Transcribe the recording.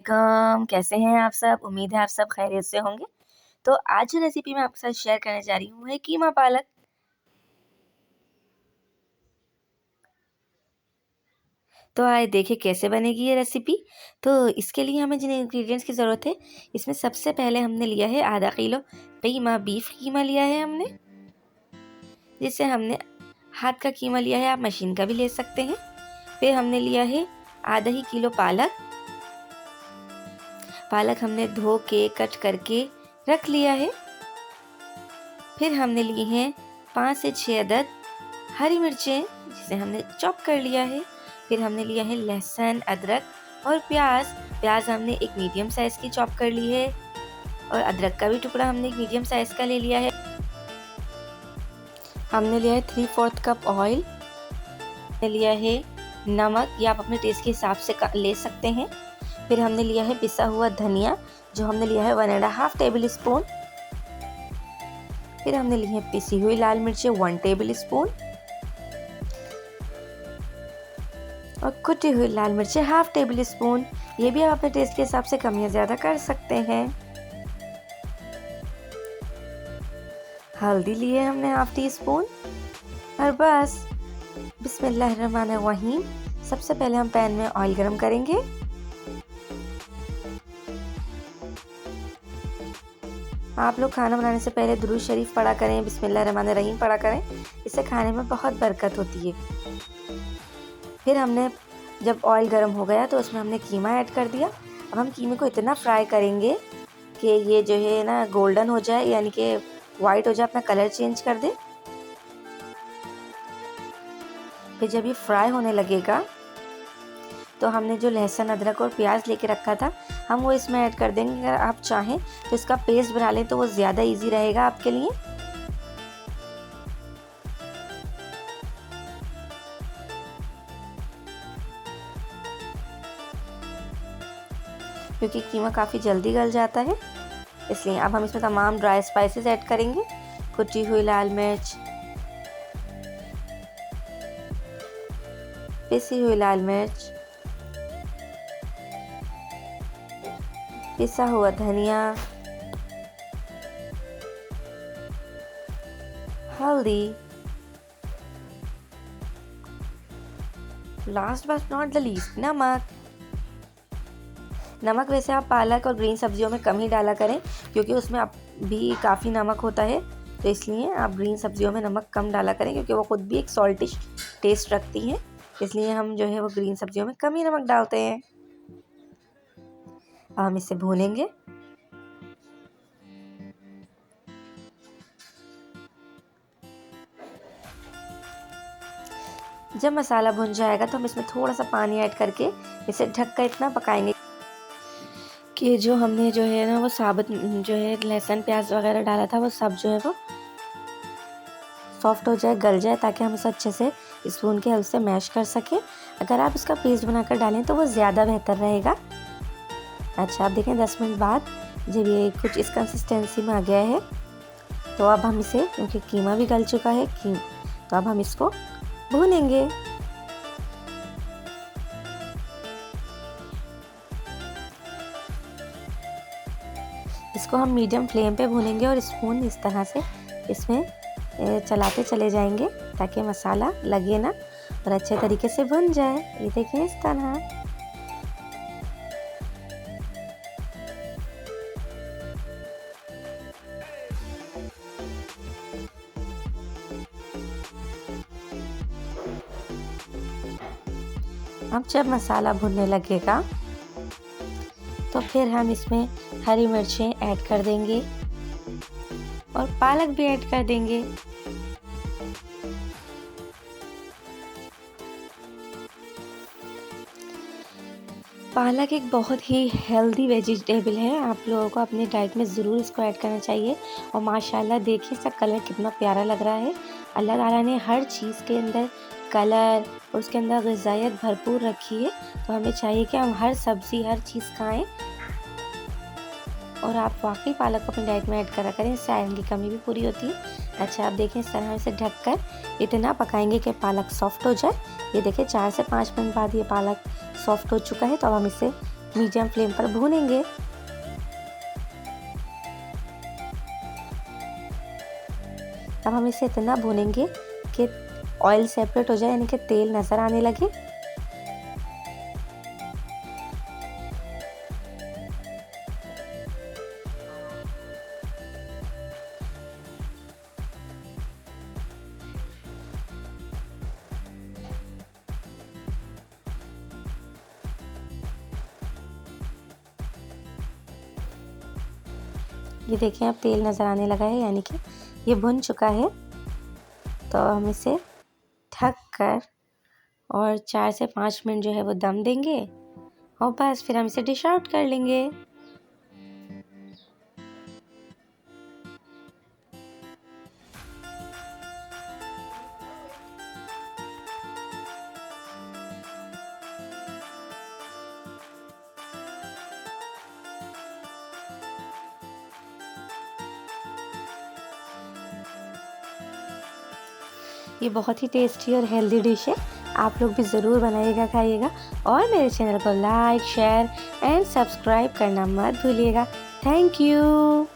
कैसे हैं आप सब? उम्मीद है आप सब खैरियत से होंगे। तो आज जो रेसिपी मैं आपके साथ शेयर करने जा रही हूँ वो है कीमा पालक। तो आइए देखिए कैसे बनेगी ये रेसिपी। तो इसके लिए हमें जिन इंग्रेडिएंट्स की ज़रूरत है, इसमें सबसे पहले हमने लिया है आधा किलो कीमा, बीफ कीमा लिया है हमने, जिससे हमने हाथ का कीमा लिया है, आप मशीन का भी ले सकते हैं। फिर हमने लिया है आधा ही किलो पालक। पालक हमने धो के कट करके रख लिया है। फिर हमने लिए हैं 5 से 6 अदद हरी मिर्चें, जिसे हमने चॉप कर लिया है। फिर हमने लिया है लहसुन, अदरक और प्याज। प्याज हमने एक मीडियम साइज़ की चॉप कर ली है और अदरक का भी टुकड़ा हमने एक मीडियम साइज़ का ले लिया है। हमने लिया है 3/4 कप ऑयल। हमने लिया है नमक, या आप अपने टेस्ट के हिसाब से ले सकते हैं। फिर हमने लिया है पिसा हुआ धनिया, जो हमने लिया है 1.5 टेबल स्पून। फिर हमने ली है पिसी हुई लाल मिर्चें 1 टेबल स्पून और कुटी हुई लाल मिर्चें 1/2 टेबल स्पून। ये भी आप अपने टेस्ट के हिसाब से कम या ज़्यादा कर सकते हैं। हल्दी लिए हमने 1/2 टी स्पून और बस। बिस्मिल्लाहिर्रहमानिर्रहीम। सबसे पहले हम पैन में ऑयल गरम करेंगे। आप लोग खाना बनाने से पहले दुरूद शरीफ पढ़ा करें, बिस्मिल्लाहिर्रहमानिर्रहीम पढ़ा करें, इससे खाने में बहुत बरकत होती है। फिर हमने जब ऑयल गर्म हो गया तो उसमें हमने कीमा ऐड कर दिया। अब हम कीमे को इतना फ्राई करेंगे कि ये जो है ना गोल्डन हो जाए, यानी कि वाइट हो जाए, अपना कलर चेंज कर दे। फिर जब ये फ्राई होने लगेगा तो हमने जो लहसुन, अदरक और प्याज लेके रखा था, हम वो इसमें ऐड कर देंगे। अगर आप चाहें तो इसका पेस्ट बना लें तो वो ज़्यादा इजी रहेगा आपके लिए। क्योंकि कीमा काफ़ी जल्दी गल जाता है, इसलिए अब हम इसमें तमाम ड्राई स्पाइसेस ऐड करेंगे। कुटी हुई लाल मिर्च, पिसी हुई लाल मिर्च, पिसा हुआ धनिया, हल्दी, last but not the least नमक। नमक वैसे आप पालक और ग्रीन सब्जियों में कम ही डाला करें, क्योंकि उसमें अब भी काफ़ी नमक होता है, तो इसलिए आप ग्रीन सब्जियों में नमक कम डाला करें, क्योंकि वो खुद भी एक सॉल्टिश टेस्ट रखती हैं। इसलिए हम जो है वो ग्रीन सब्जियों में कम ही नमक डालते हैं। अब हम इसे भूनेंगे। जब मसाला भुन जाएगा तो हम इसमें थोड़ा सा पानी ऐड करके इसे ढक कर इतना पकाएंगे कि जो हमने जो है ना वो साबुत जो है लहसुन, प्याज वगैरह डाला था, वो सब जो है वो सॉफ्ट हो जाए, गल जाए, ताकि हम इसे अच्छे से स्पून के हेल्प से मैश कर सकें। अगर आप इसका पेस्ट बनाकर डालें तो वो ज़्यादा बेहतर रहेगा। अच्छा, आप देखें 10 मिनट बाद जब ये कुछ इस कंसिस्टेंसी में आ गया है, तो अब हम इसे, क्योंकि कीमा भी गल चुका है, तो अब हम इसको भूनेंगे। इसको हम मीडियम फ्लेम पे भूनेंगे और स्पून इस तरह से इसमें चलाते चले जाएंगे, ताकि मसाला लगे ना और अच्छे तरीके से भुन जाए। ये देखिए इस तरह। अब जब मसाला भुनने लगेगा तो फिर हम इसमें हरी मिर्चें ऐड कर देंगे और पालक भी ऐड कर देंगे। पालक एक बहुत ही हेल्दी वेजिटेबल है, आप लोगों को अपनी डाइट में ज़रूर इसको ऐड करना चाहिए। और माशाल्लाह देखिए इसका कलर कितना प्यारा लग रहा है। अल्लाह ताला ने हर चीज़ के अंदर कलर और उसके अंदर ग़िज़ाइयत भरपूर रखी है, तो हमें चाहिए कि हम हर सब्ज़ी, हर चीज़ खाएं। और आप वाकई पालक को अपनी डाइट में ऐड करा करें, इससे आयरन की कमी भी पूरी होती है। अच्छा, आप देखें इस तरह इसे ढककर इतना पकाएंगे कि पालक सॉफ्ट हो जाए। ये देखिए 4 से 5 मिनट बाद ये पालक सॉफ्ट हो चुका है, तो अब हम इसे मीडियम फ्लेम पर भूनेंगे। अब हम इसे इतना भूनेंगे कि ऑयल सेपरेट हो जाए, यानी कि तेल नज़र आने लगे। ये देखिए अब तेल नज़र आने लगा है, यानी कि ये भुन चुका है। तो हम इसे ढक कर और 4 से 5 मिनट जो है वो दम देंगे और बस फिर हम इसे डिश आउट कर लेंगे। ये बहुत ही टेस्टी और हेल्दी डिश है। आप लोग भी ज़रूर बनाइएगा, खाइएगा और मेरे चैनल को लाइक, शेयर एंड सब्सक्राइब करना मत भूलिएगा। Thank you.